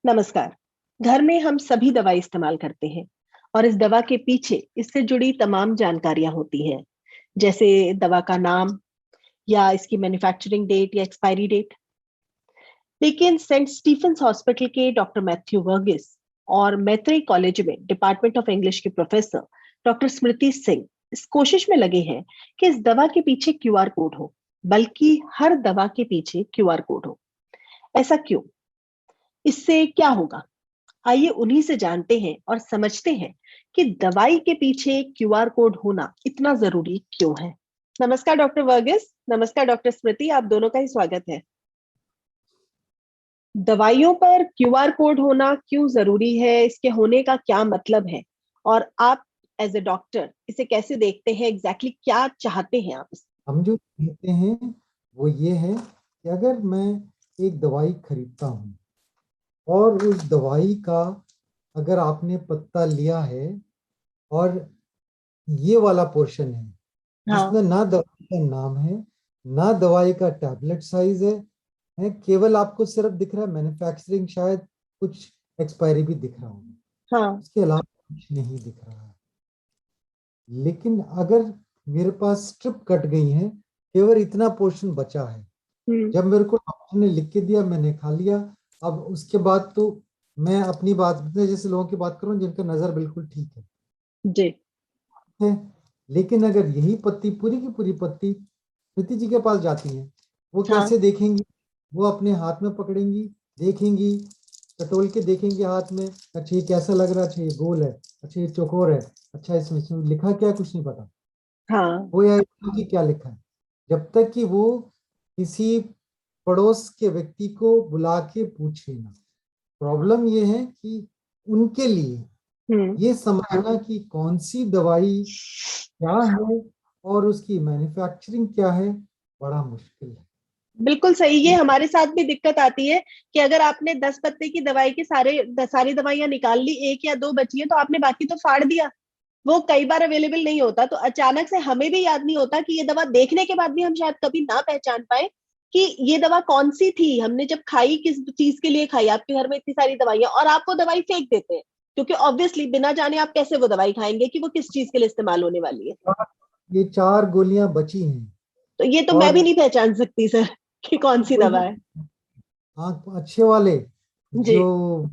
नमस्कार। घर में हम सभी दवाई इस्तेमाल करते हैं और इस दवा के पीछे इससे जुड़ी तमाम जानकारियां होती हैं, जैसे दवा का नाम या इसकी मैन्युफैक्चरिंग डेट या एक्सपायरी डेट। लेकिन सेंट स्टीफेंस हॉस्पिटल के डॉक्टर मैथ्यू वर्गिस और मैत्री कॉलेज में डिपार्टमेंट ऑफ इंग्लिश के प्रोफेसर डॉक्टर स्मृति सिंह इस कोशिश में लगे हैं कि इस दवा के पीछे क्यूआर कोड हो, बल्कि हर दवा के पीछे क्यूआर कोड हो। ऐसा क्यों? इससे क्या होगा? आइए उन्हीं से जानते हैं और समझते हैं कि दवाई के पीछे क्यूआर कोड होना इतना जरूरी क्यों है। नमस्कार डॉक्टर वर्गिस। नमस्कार डॉक्टर स्मृति, आप दोनों का ही स्वागत है। दवाइयों पर क्यूआर कोड होना क्यों जरूरी है, इसके होने का क्या मतलब है, और आप एज ए डॉक्टर इसे कैसे देखते हैं? एग्जैक्टली क्या चाहते हैं आप? हम जो कहते हैं वो ये है कि अगर मैं एक दवाई खरीदता हूँ और उस दवाई का अगर आपने पत्ता लिया है और ये वाला पोर्शन है जिसमें ना दवाई का नाम है, ना दवाई का टैबलेट साइज है, केवल आपको सिर्फ दिख रहा है मैन्युफैक्चरिंग, शायद कुछ एक्सपायरी भी दिख रहा होगा, उसके अलावा कुछ नहीं दिख रहा है। लेकिन अगर मेरे पास स्ट्रिप कट गई है, केवल इतना पोर्शन बचा है, जब मेरे को डॉक्टर ने लिख के दिया मैंने खा लिया। अब उसके बाद तो मैं अपनी बात जैसे लोगों की बात करूं जिनका नजर बिल्कुल ठीक है जी है, लेकिन अगर यही पत्ती पूरी की पूरी पत्ती प्रीति जी के पास जाती है, वो कैसे देखेंगी? वो अपने हाथ में पकड़ेंगी, देखेंगी, टटोल के देखेंगे हाथ में, अच्छा ये कैसा लग रहा है, अच्छा ये गोल है, अच्छा ये चौकोर है, अच्छा इसमें लिखा क्या है, कुछ नहीं पता। वो या कि क्या लिखा है, जब तक कि वो किसी पड़ोस के व्यक्ति को बुला के पूछे ना। प्रॉब्लम ये है कि उनके लिए ये समझना कि कौन सी दवाई क्या है और उसकी मैन्युफैक्चरिंग क्या है बड़ा मुश्किल है। बिल्कुल सही। ये हमारे साथ भी दिक्कत आती है कि अगर आपने 10 पत्ते की दवाई की सारी दवाइयां निकाल ली, एक या दो बची है तो आपने बाकी तो फाड़ दिया। वो कई बार अवेलेबल नहीं होता, तो अचानक से हमें भी याद नहीं होता कि ये दवा देखने के बाद भी हम शायद कभी ना पहचान पाए कि ये दवा कौन सी थी, हमने जब खाई किस चीज के लिए खाई। आपके घर में इतनी सारी दवाइयां और आप वो दवाई फेंक देते हैं, क्योंकि ऑब्वियसली बिना जाने आप कैसे वो दवाई खाएंगे कि वो किस चीज के लिए इस्तेमाल होने वाली है। ये 4 गोलियां बची हैं तो ये तो मैं भी नहीं पहचान सकती सर कि कौन सी दवा है। अच्छे वाले जी जो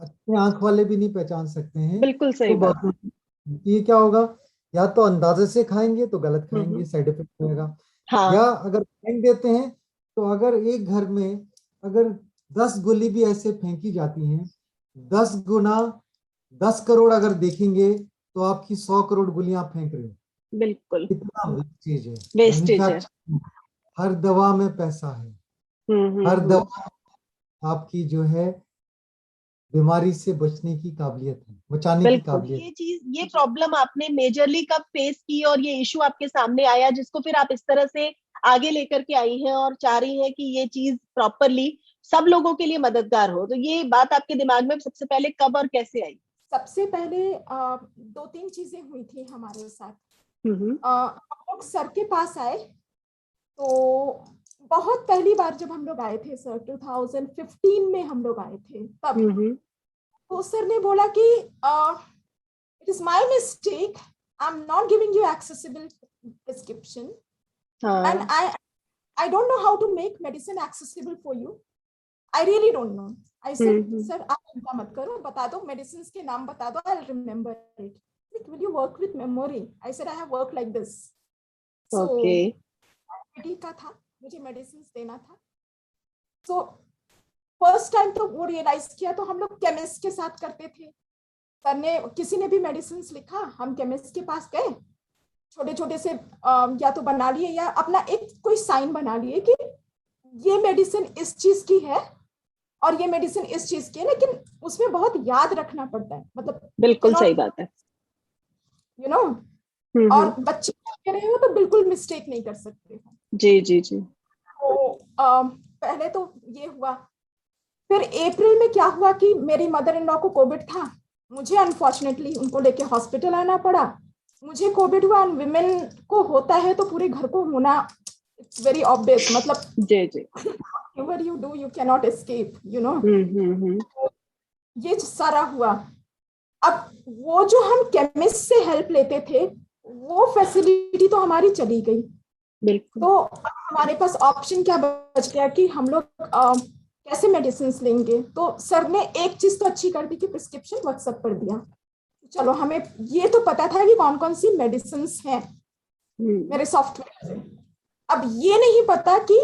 अच्छे आंख वाले भी नहीं पहचान सकते हैं। बिल्कुल सही तो बात। ये क्या होगा, या तो अंदाजे से खाएंगे तो गलत खाएंगे, साइड इफेक्ट होगा, या अगर फेंक देते हैं तो अगर एक घर में अगर 10 गोली भी ऐसे फेंकी जाती हैं, 10 गुना 10 करोड़ अगर देखेंगे तो आपकी 100 करोड़ गोलियां आप फेंक रहे हो। बिल्कुल कितना वेस्टेज है। वेस्टेज है। मैन्युफैक्चरिंग, हर दवा में पैसा है, हर दवा आपकी जो है बीमारी से बचने की काबिलियत है, बचाने की बिल्कुल काबिलियत। ये प्रॉब्लम आपने मेजरली कब फेस की और ये इशू आपके सामने आया जिसको फिर आप इस तरह से आगे लेकर के आई हैं और चाह रही हैं कि ये चीज प्रॉपरली सब लोगों के लिए मददगार हो? तो ये बात आपके दिमाग में सबसे पहले कब और कैसे आई? सबसे पहले 2-3 चीजें हुई थी हमारे साथ। हम लोग सर के पास आए तो बहुत पहली बार जब हम लोग आए थे सर, 2015 में हम लोग आए थे तब। तो सर ने बोला कि it is my mistake, I am not giving you accessible prescription and I don't know how to make medicine accessible for you, I really don't know. I said sir आप चिंता मत करो, बता दो मेडिसिन के नाम, बता दो, I will remember it. Will you work with memory? I said I have worked like this. So diabetes का था, मुझे मेडिसिन देना था। सो फर्स्ट टाइम तो वो रियलाइज किया, तो हम लोग केमिस्ट के साथ करते थे। सर ने किसी ने भी मेडिसिन लिखा, हम केमिस्ट के पास गए, छोटे छोटे से या तो बना लिए या अपना एक कोई साइन बना लिए कि ये मेडिसिन इस चीज की है और ये मेडिसिन इस चीज की है, लेकिन उसमें बहुत याद रखना पड़ता है, मतलब बिल्कुल सही बात है, यू नो। और बच्चे कह रहे हो तो बिल्कुल मिस्टेक नहीं कर सकते हो। जी जी जी। तो पहले तो ये हुआ। फिर अप्रैल में क्या हुआ कि मेरी मदर इन लॉ को कोविड था, मुझे अनफॉर्चुनेटली उनको लेके हॉस्पिटल आना पड़ा। मुझे कोविड हुआ, विमेन को होता है तो पूरे घर को होना, इट्स वेरी ऑब्वियस, मतलब जी जी। whatever you do, you cannot escape, you know. ये सारा हुआ। अब वो जो हम केमिस्ट से हेल्प लेते थे, वो फैसिलिटी तो हमारी चली गई। बिल्कुल। तो हमारे पास ऑप्शन क्या बच गया कि हम लोग कैसे मेडिसिन लेंगे। तो सर ने एक चीज तो अच्छी कर दी कि प्रिस्क्रिप्शन व्हाट्सएप पर दिया। चलो, हमें ये तो पता था कि कौन कौन सी मेडिसिन हैं मेरे सॉफ्टवेयर से। अब ये नहीं पता कि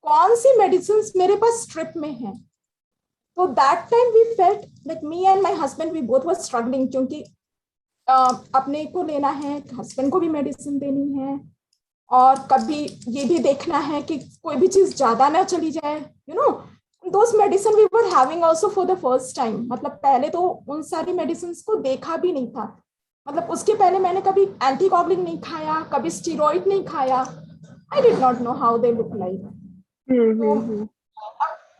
कौन सी मेडिसिन मेरे पास स्ट्रिप में है। तो that time we felt like me and my husband we both were struggling, क्योंकि अपने को लेना है, हस्बैंड को भी मेडिसिन देनी है, और कभी ये भी देखना है कि कोई भी चीज ज्यादा ना चली जाए, you know. Those medicine we were having also for the first time. मतलब पहले तो उन सारी मेडिसिन को देखा भी नहीं था। मतलब उसके पहले मैंने कभी एंटीकॉगुलेंट नहीं खाया, कभी स्टीरॉइड नहीं खाया। I did not know how they look like. तो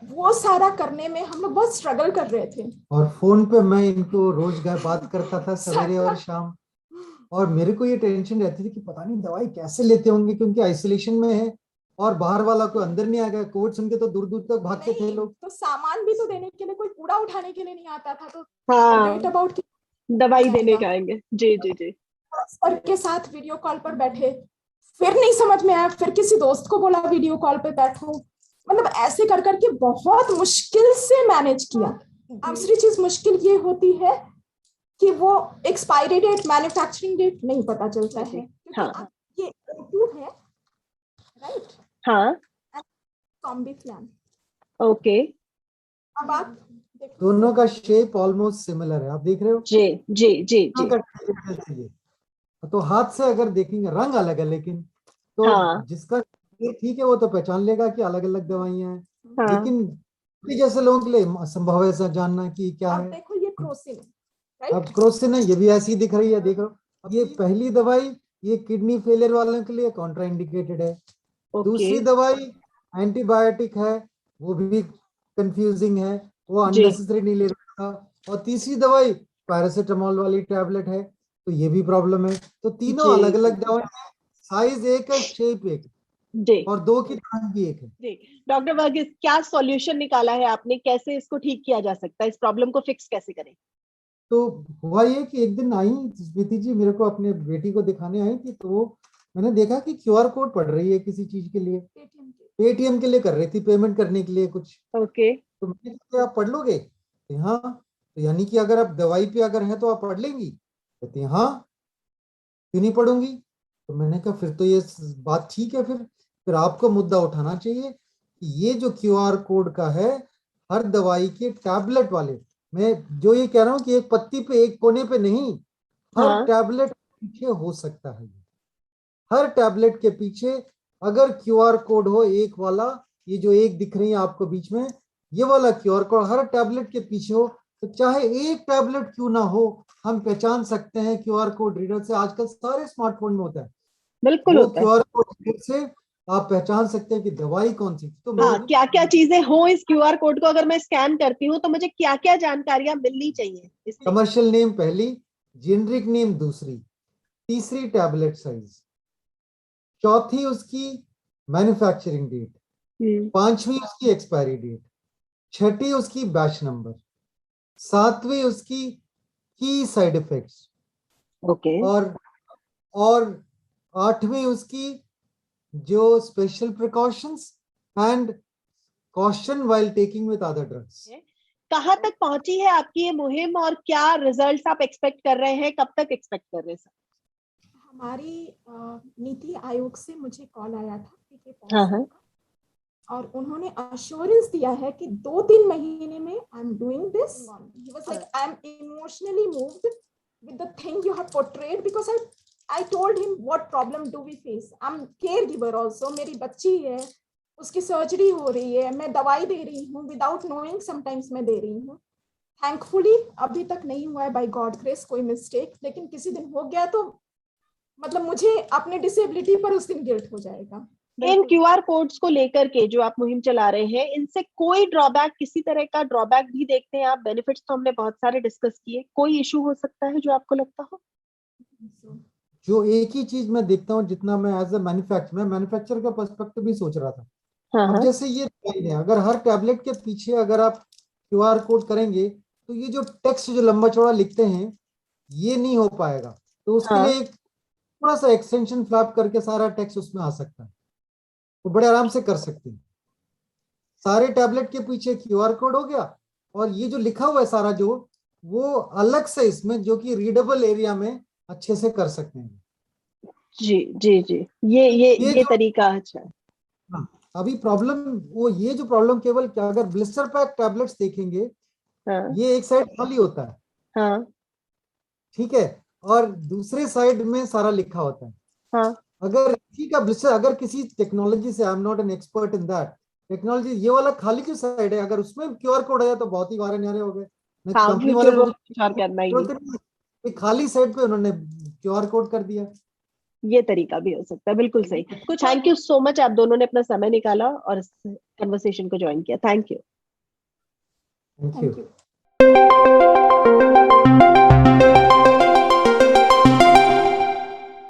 वो सारा करने में हम लोग बहुत स्ट्रगल कर रहे थे। और फोन पे मैं इनको रोज बात करता था सवेरे और शाम, और मेरे को ये टेंशन रहती थी कि पता नहीं दवाई कैसे लेते होंगे, क्योंकि आइसोलेशन में है और बाहर वाला कोई अंदर नहीं आ गया। कोविड सुन के तो दूर दूर तक भागते थे लोग। तो सामान भी तो देने के लिए कोई कूड़ा उठाने के लिए नहीं आता था, तो अबाउट दवाई देने का आएंगे। जी जी जी। सर के साथ वीडियो कॉल पर बैठे, फिर नहीं समझ में आया, फिर किसी दोस्त को बोला वीडियो कॉल पे बैठो। मतलब ऐसे कर करके बहुत मुश्किल से मैनेज किया। दूसरी चीज मुश्किल ये होती है कि वो एक्सपायरी डेट, मैन्युफैक्चरिंग डेट नहीं पता चलता है। हाँ। ये O2 है, राइट? हाँ। कॉम्बिफ्लैम। ओके। अब आप दोनों का शेप ऑलमोस्ट सिमिलर है, आप देख रहे हो? जी जी जी जी। तो हाथ से अगर देखेंगे रंग अलग है, लेकिन तो हाँ। जिसका ये ठीक है वो तो पहचान लेगा कि अलग अलग दवाइयां हैं। हाँ। लेकिन जैसे लोगों के लिए संभव है ऐसा जानना कि क्या है। देखो ये क्रोसिन, अब क्रोसिन है, ये भी ऐसी दिख रही है, देखो। अब ये पहली दवाई ये किडनी फेलियर वालों के लिए कॉन्ट्रा इंडिकेटेड है। दूसरी दवाई एंटीबायोटिक है, वो भी कंफ्यूजिंग है, वो अननेसेसरी नहीं ले रहा था। और तीसरी दवाई पैरासीटामोल वाली टैबलेट है, तो ये भी प्रॉब्लम है। तो तीनों अलग अलग दवाई, साइज एक है, शेप एक है, और दो की तरह भी एक है। जी डॉक्टर वर्गीस, क्या सॉल्यूशन निकाला है आपने? कैसे इसको ठीक किया जा सकता है? इस प्रॉब्लम को फिक्स कैसे करें? तो हुआ ये कि एक दिन आई स्मृति जी मेरे को अपने बेटी को दिखाने आई थी, तो मैंने देखा कि क्यूआर कोड पड़ रही है किसी चीज के लिए, पेटीएम के लिए कर रही थी, पेमेंट करने के लिए कुछ। ओके। तो मैंने कहा आप पढ़ लोगे? तो हाँ। तो यानी कि अगर आप दवाई पे अगर है तो आप पढ़ लेंगी? कहती हाँ, क्यों नहीं पढ़ूंगी? तो मैंने कहा फिर तो ये बात ठीक है, फिर आपको मुद्दा उठाना चाहिए कि ये जो क्यूआर कोड का है, हर दवाई के टैबलेट वाले, मैं जो ये कह रहा हूँ कि एक पत्ती पे एक कोने पे नहीं, हर टैबलेट पीछे हो सकता है। हर टैबलेट के पीछे अगर क्यूआर कोड हो एक वाला, ये जो एक दिख रही है आपको बीच में, ये वाला क्यूआर कोड हर टैबलेट के पीछे हो, तो चाहे एक टैबलेट क्यों ना हो, हम पहचान सकते हैं क्यूआर कोड रीडर से। आजकल सारे स्मार्टफोन में होता है, बिल्कुल वो क्यूआर कोड रीडर से आप पहचान सकते हैं कि दवाई कौन सी। तो क्या क्या चीजें हो इस क्यूआर कोड को अगर मैं स्कैन करती हूँ तो मुझे क्या क्या जानकारियां मिलनी चाहिए? कमर्शियल नेम पहली, जेनरिक नेम दूसरी, तीसरी टैबलेट साइज, चौथी उसकी मैन्युफैक्चरिंग डेट, पांचवी उसकी एक्सपायरी डेट, छठी उसकी बैच नंबर, सातवीं उसकी की साइड इफेक्ट्स, ओके, और आठवीं उसकी जो special precautions and caution while taking with other drugs. कहाँ तक पहुंची है आपकी ये मुहिम और क्या रिजल्ट्स आप एक्सपेक्ट कर रहे हैं? कब तक एक्सपेक्ट कर रहे हैं सर? हमारी नीति आयोग से मुझे कॉल आया था, हाँ, और उन्होंने अश्योरेंस दिया है कि 2-3 महीने में I am doing this. He was like I am emotionally moved with the thing you have portrayed, because I told him what problem do we face. I'm caregiver also, मेरी बच्ची है, उसकी सर्जरी हो रही है, मैं दवाई दे रही हूँ विदाउट नोइंग, समटाइम्स मैं दे रही हूँ। थैंकफुली अभी तक नहीं हुआ है बाय गॉड ग्रेस कोई मिस्टेक, लेकिन किसी दिन हो गया तो मतलब मुझे अपने डिसेबिलिटी पर उस दिन गिल्ट हो जाएगा। इन क्यूआर कोड्स को लेकर के जो आप मुहिम चला रहे हैं, इनसे कोई ड्रॉबैक, किसी तरह का ड्रॉबैक भी देखते हैं आप? बेनिफिट्स तो हमने बहुत सारे डिस्कस किए, कोई इशू हो सकता है जो आपको लगता हो? जो एक ही चीज मैं देखता हूँ, जितना मैं एज अ मैन्युफैक्चरर का पर्सपेक्टिव भी सोच रहा था हाँ अब हाँ जैसे ये डिजाइन है, अगर हर टैबलेट के पीछे अगर आप QR कोड करेंगे तो ये जो टेक्स्ट जो लंबा चौड़ा लिखते हैं ये नहीं हो पाएगा। तो उसके हाँ लिए एक थोड़ा सा एक्सटेंशन फ्लैप करके सारा टेक्स्ट उसमें आ सकता है, वो बड़े आराम से कर सकते हैं। सारे टैबलेट के पीछे QR कोड हो गया, और ये जो लिखा हुआ है सारा जो, वो अलग से इसमें जो कि रीडेबल एरिया में अच्छे से कर सकते हैं। जी जी जी, ये ये ये जो तरीका अच्छा है। हाँ, अभी प्रॉब्लम वो ये जो प्रॉब्लम केवल क्या, अगर ब्लिस्टर पैक टैबलेट्स देखेंगे हाँ ये एक साइड खाली होता है, हाँ ठीक है, और दूसरे साइड में सारा लिखा होता है। हाँ अगर इसी का ब्लिस्टर, अगर किसी टेक्नोलॉजी से, आई am not an expert in that technology, ये वाला खाली जो साइड है अगर उसमें QR कोड आया तो बहुत ही वारे न्यारे हो गए। हाँ, कंपनी फिर वाले ने वो तो कुछ और करना ही नहीं। खाली साइड पे उन्होंने QR कोड कर दिया। ये तरीका भी हो सकता है, बिल्कुल सही। कुछ थैंक यू सो मच, आप दोनों ने अपना समय निकाला और इस कन्वर्सेशन को ज्वाइन किया। Thank you. Thank thank you. You.